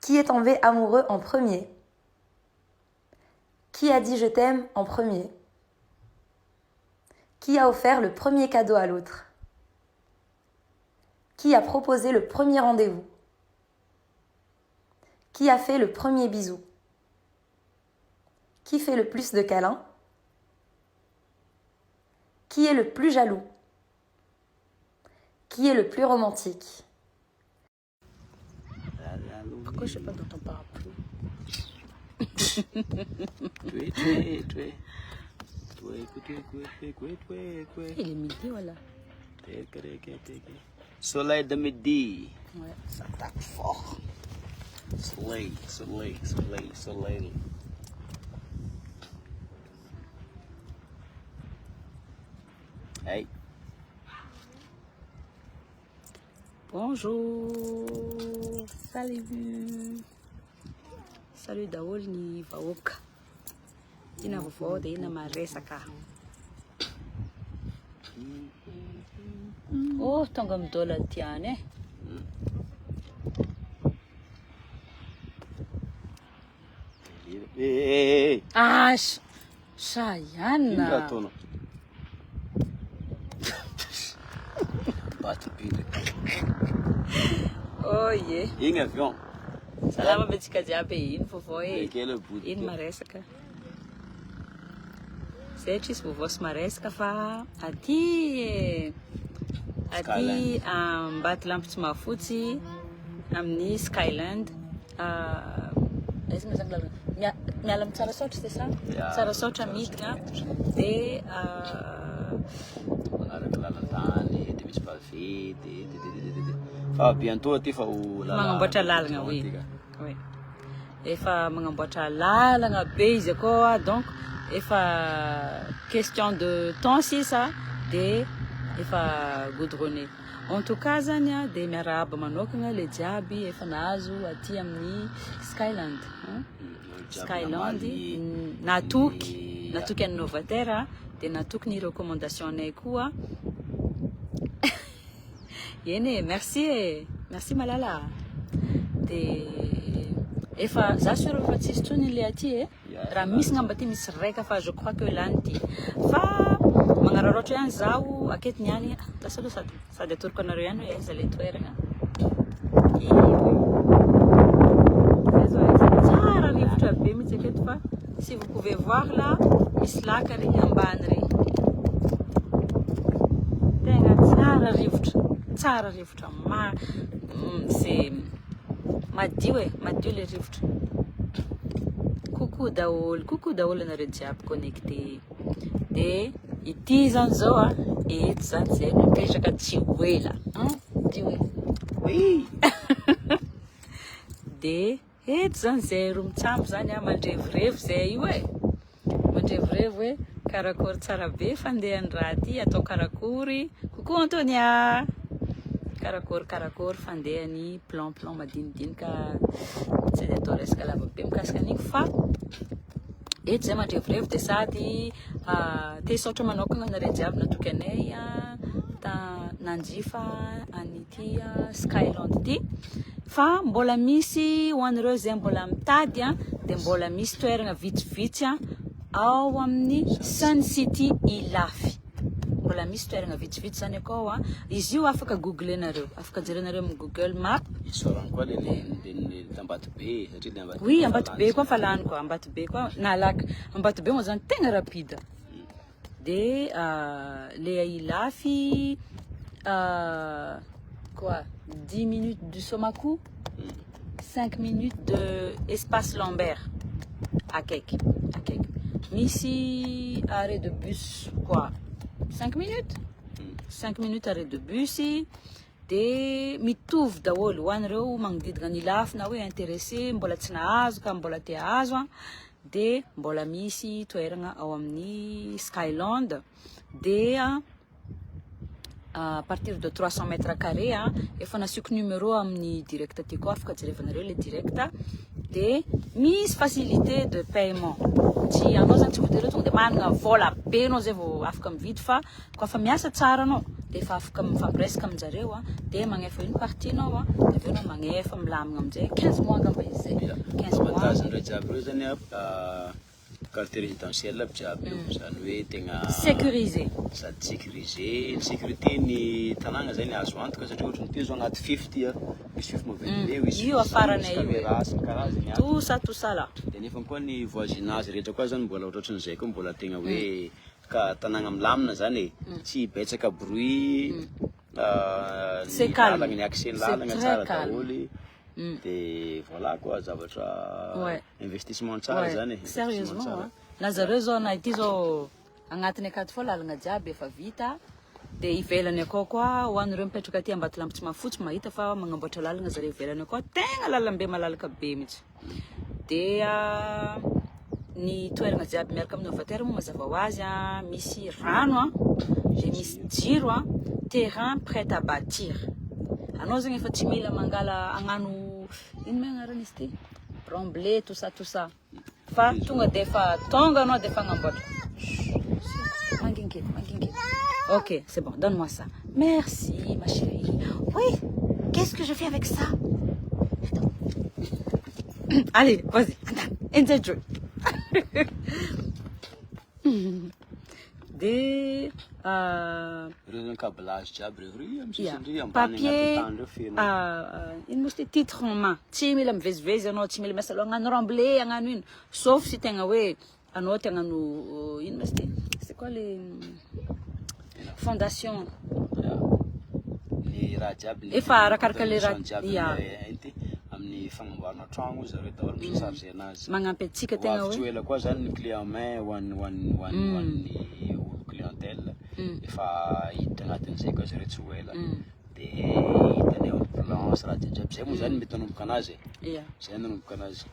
Qui est tombé amoureux en premier? Qui a dit je t'aime en premier? Qui a offert le premier cadeau à l'autre? Qui a proposé le premier rendez-vous? Qui a fait le premier bisou? Qui fait le plus de câlins? Qui est le plus jaloux? Qui est le plus romantique? Pourquoi je ne sais pas dans ton parapluie? Il est midi, voilà. Soleil de midi. Ouais. Ça tape fort. Soleil, soleil, soleil, soleil. Hey. Bonjour. Salut. Salut daholo ny vahoaka. Ina vovao dia ina maresaka. Oh, tonga midôla tiany e. Hey. Ah, Sayana. Bate pilha. Oye. Inga avião. Salama betsika jiaby ino vovao e. Ino maresaka. Zay tsisy vovao sy maresaka fa aty Ambatolampy tsy mahafotsy amin'ny Skyland. Miala amin'ny Tsarasotra c'est ça? Tsarasotra midina dia lalan-tany dia misy pavé fa bientôt aty fa ho magnamboatra lalagna oui. Efa magnamboatra lalagna be izy koa donc efa question de temps sisa dia efa goudronné. En tout cas zany dia miarahaba manokana le jiaby efa nahazo aty amin'ny Skyland. Skyland natoky an'ny Novaterre dia natoky ny recommandation anay koa. Eny merci malala. Dia efa za sur efa tsisy tsony le aty raha misy ngamba aty misy raika fa je crois que lany ty fa magnararaotra ihany zaho aketo niany lasa aloha sady atoroko anareo ihany hoe aiza le toerana. Tsara rivotra be mihitsy aketo fa si vous pouvez voir là misy laka re ambany re tegna tsara rivotra c'est madio le rivotra. Coucou daholo anareo jiaby connecté dia ity zany zao eto zany zay mipetraka tsy hoela dia eto zany zay ro mitsambo zany mandrevirevo zay io mandrevirevo hoe karakory tsara be fandehan'ny raha ty atao karakory. Coucou Antonia. Karakory fandehany plan madinidinika tsy dia atao resaka lava be mikasika an'igny fa eto zay mandrevirevo dia sady tesaotra manokana nareo jiaby natoky anay nanjifa an'ity Skyland ty fa mbola misy ho an'ireo zay mbola mitady dia mbola misy toerana vitsivitsy ao amin'ny Sun City Ilafy. Mbola misy toerana vitsivitsy zany akao izy io afaka googlenareo, afaka jerenareo amin'ny Google Map. Isorany koa le Ambatobe satria le oui, Ambatobe koa fa lany koa, Ambatobe koa nalaka. Ambatobe moa zany tegna rapide. Dia le Ilafy quoi 10 minutes du Somakou, 5 minutes de Espace Lambert akaiky. Misy arrêt de bus quoi 5 minutes 5 minutes arrêt de bus dia mitovy daholo ho an'ireo magnodidina ny Ilafy na hoe intéressé mbola tsy nahazo ka mbola te hahazo dia mbola misy toerana ao amin'ny Skyland dia à partir de 300 mètres carrés efa nasioko numéro amin'ny direct aty koa afaka jerevanareo le direct dia misy facilité de paiement tsy anao zany tsy voatery tonga dia manana vola be anao zay vao afaka mividy fa koa fa miasa tsara anao dia efa afaka mifampiresaka aminjareo dia magnefa une partie anao dia aveo anao magnefa milamina amin'izay 15 mois angamba izy zay 15 mois avantagen-dray jiaby reo zany quartier résidentiel aby jiaby io zany hoe tegna sécurisé sady sécurisé ny sécurité ny tanàna zay ny azo antoka satria ohatra ny teo anaty 50 misy 50 mavenileo io afaranay io caméra sy ny karazany tout ça là dia nefa koa ny voisinage rehetra koa zany mbola ohatran'izay koa mbola tegna hoe ka tanàna milamina zany tsy betsaka bruit c'est calme ny accès lalagna tsara daholy dia voilà quoi zavatra investissement tsara zany sérieusement na zareo zao na ity zao agnatiny akato foa lalagna jiaby efa vita dia ivelany akao koa ho an'ireo mipetraka aty Ambatolampy tsy mahafotsy mahita fa magnamboatra lalagna zareo ivelany akao tegna lalambe malalaka be mihitsy dia ny toerana jiaby miaraka amin'ny novatera moa mazava ho azy misy rano dia misy jiro terrain prêt à bâtir anao zegny efa tsy mila mangala agnano ino mai agnaran'izy ty remblé tout ça fa tonga dia efa tonga anao dia efa agnamboatra mangingiky ok c'est bon donne-moi ça merci ma chérie oui qu'est-ce que je fais avec ça allez vas-y enjoy dia reo zany câblage jiaby reo papier ino moa sy titre en main tsy mila mivezivezy anao tsy mila miasa agnano remblé agnano ino sauf si tegna hoe anao te agnano ino moa sy ty c'est quoi les fondation ny raha jiaby efa arakaraka le raha amin'ny fagnamboarana tragno zareo daholo misarge anazy magnampy antsika tegna hoe avy koa zany ny clé en main hoan'ny clientèle efa hiditra agnatin'izay koa zareo tsy ho ela dia hitany ao planche raha jiaby zay moa zany mety hanomboka anazy zay nanomboka anazy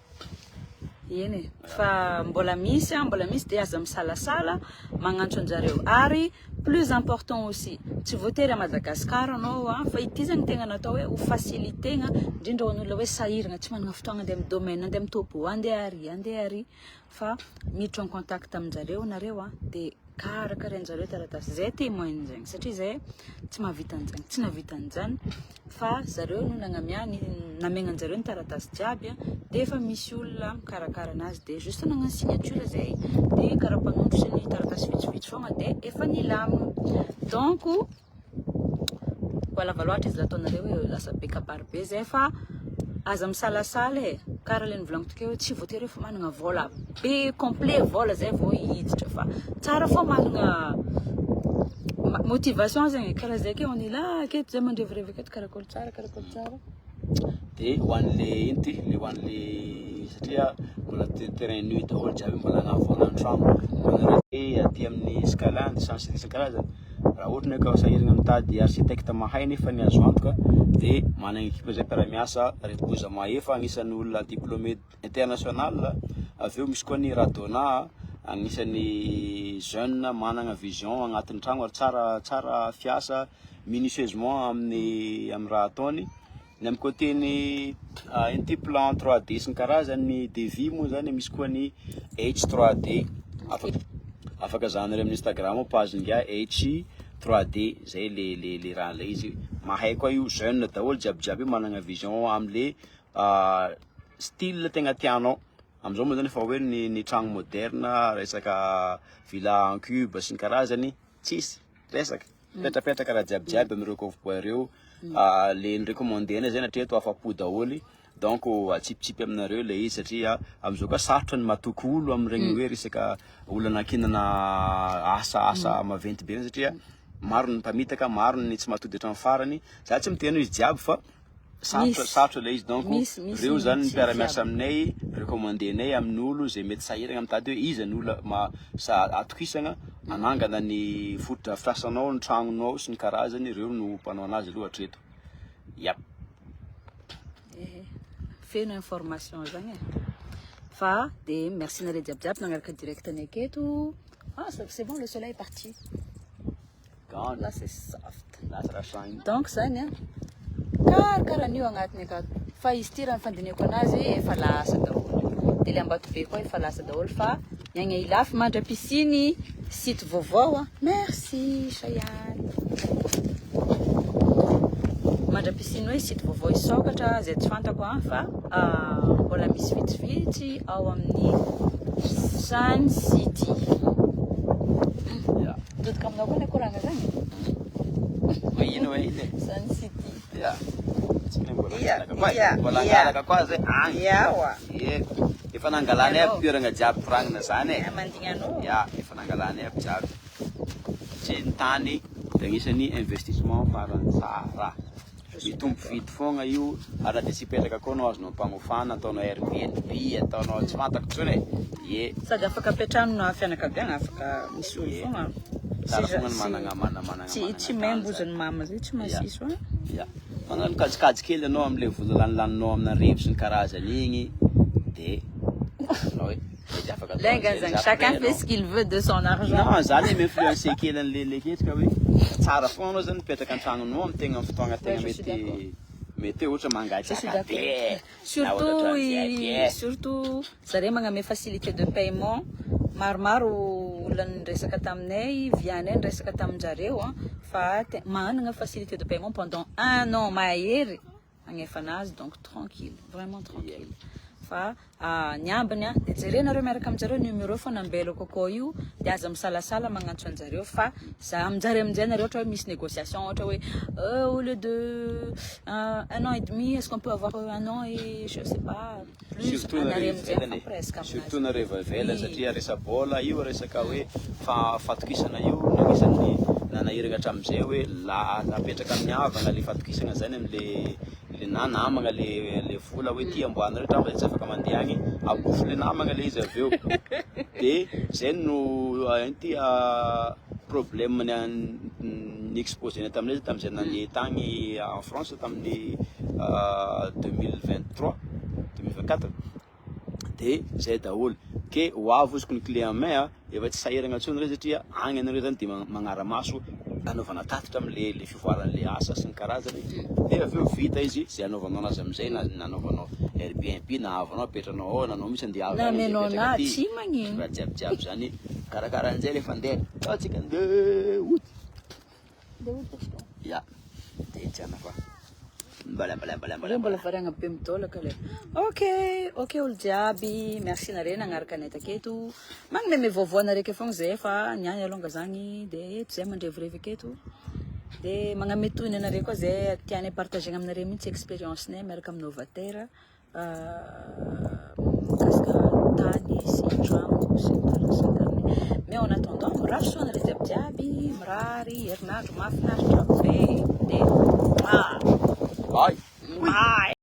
eny fa mbola misy dia aza misalasala magnantso anjareo ary plus important aussi tsy voatery à Madagascar anao fa ity zany tegna natao hoe ho facilitena indrindra ho an'olona hoe sahirana tsy manana fotoagna andeha amin'ny domaine andeha amin'ny topo andeha ary fa miditra en contact aminjareo nareo dia karakarainjareo taratasy zay témoigne zegny satria zay tsy mahavita an'izany tsy navita an'izany fa zareo no nagnamiany namenanjareo ny taratasy jiaby dia efa misy olona mikarakara anazy dia juste nagnano signature zay dia karapanondro sy ny taratasy vitsivitsy foagna dia efa nilamina donc voalava loatra izy lataonareo hoe lasa be kabary be zay fa aza misalasala karaha le nivolaniko tokeo hoe tsy voatery efa manana vola be complet vola zay vao hiditra fa tsara fo manana motivation zegny karaha zay ke on est là aketo zay mandrevirevy aketo karakory tsara dia hoan'le ino ty le hoan'le satria mbola terrain nu daholo jiaby mbola agnavoana an-tragno aty amin'ny scala distance karazany raha ohatra hoe ka sahirana mitady architecte mahay nefa ny azo antoka dia manana ekipa zay mpiara-miasa repoza maefa agnisan'ny olona diplômé international avy eo misy koa ny radona agnisan'ny jeune manana vision agnatin'ny tragno ary tsara fiasa minutieusement amin'ny raha ataony ny amin'ny côté ny ity plan 3D sy ny karazany devis moa zany misy koa ny H3D afaka zahanareo amin'ny Instagram page ngia H3D zay le raha le izy mahay koa io jeune daholo jiaby manana vision am'le style tegna tianao am'izao moa zany efa hoe ny tragno moderne resaka villa en cube sy ny karazany tsisy resaka petrapetraka raha jiaby amireo coffre reo le recommandena zay natria to afapo daholy donc atsipitsipy aminareo le izy satria am'izao koa sarotra ny matoky olo am'iregny hoe resaka olana akinana asa maventy be satria maro ny mpamitaka maro ny tsy matody hatrany farany za tsy miteno izy jiaby fa sarotra le izy donc reo zany ny mpiara-miasa aminay recommandenay amin'olo zay mety sahirana mitady hoe iza ny olona atokisana anangana ny fotodrafitrasanao ny tragnonao sy ny karazany reo no mpanao anazy aloha hatreto feno information zany fa de merci nare jiaby nagnaraka direct ny aketo c'est bon le soleil est parti là c'est soft donc zany karaha an'io agnatiny akato fa izy ty raha nifandinihako anazy efa lasa daholo dia le ambato be koa efa lasa daholo fa miagna ilafy mandra pisiny site vaovao merci Chayane mitandra piscine hoe sity vaovao isokatra zay tsy fantako fa mbola misy vitsivitsy ao amin'ny Sun City. Dodika aminao koa ny koragna zany. Mahino hoe iny. Sun City. Mbola angalaka koa zay agny. Yawa. Efa nangalany aby toerana jiaby koragnina zany e. Mandignanao. Efa nangalany aby jiaby. Tsy ny tany dia anisany investissement farany tsara. Mitombo vidy foagna io, ara dia tsy hipetraka koa anao azonao mpagnofana, ataonao Airbnb, ataonao tsy fantako tsony e. Sady afaka apetrahana fianakaviana, afaka misy olo foagna. Tsara foagna ny manana Tsy membo zany mama zay tsy masiso a. Manano kajikajy kely anao amin'ilay vola lanilaninao amina rivo sy ny karazany igny dia anao hoe mety afaka atao Lenga zany, chacun fait ce qu'il veut de son argent. Non, zany mi-influencer kely an'le ketrika hoe tsara foana anao zany mipetraka an-tragnonao amin'ny tegna fotoagna tegna mety ohatra mangatsiaka be. Surtout zareo magname facilité de paiement. Maromaro olona niresaka taminay, vianay niresaka tamin-jareo fa manana facilité de paiement pendant 1 an mahery agnefa anazy, donc tranquille, vraiment tranquille. Fa ny ambiny dia jerenareo miaraka aminjareo numéro fo nambelako akao io dia aza misalasala magnantso anjareo fa za aminjareo amin'izay nareo ohatra hoe misy négociation ohatra hoe au lieu de 1 an et demi est-ce qu'on peut avoir 1 an et je sais pas plus anareo amin'izay presque surtout na reva vela satria resa bola io resaka hoe fatokisana io nanisany nanahirana hatramin'izay hoe napetraka amin'ny havana le fatokisana zany amin'le namagna le vola hoe ty amboana rehetra mba tsy afaka mandeha agny abofo le namagna le izy aveo dia zay no inty problème ny exposé taminay tamin'izay nandeha tagny en France tamin'ny 2023 2024 dia zay daholo ke hoavy oziko ny client may efa tsy sahirana ntsony re satria agny anareo zany dia magnaramaso anaovana tatitra amin'le fivoaran'le asa sy ny karazany dia aveo vita izy zay anaovanao anazy amin'izay na anaovanao Airbnb na avanao apetranao ao nanao misy andeha avy namenao na tsy magnino raha jiabijiaby zany karakaran'izay le fandeha atsika 2 août dia tiana fa mbola variagna be midôlaka le ok olo jiaby merci nareo nagnaraka anay taketo magnome vaovao nareo fogna zay fa niany alonga zany dia zay mandrevurevy aketo dia magname tohiny anareo koa zay tianay partagena aminareo mihitsy expérience nay miaraka amin'ny novatera mikasika tany sy trano sy tariny mais en attendant mirary soanareo jiabijiaby mirary herinandro mahafinaritra be dia bye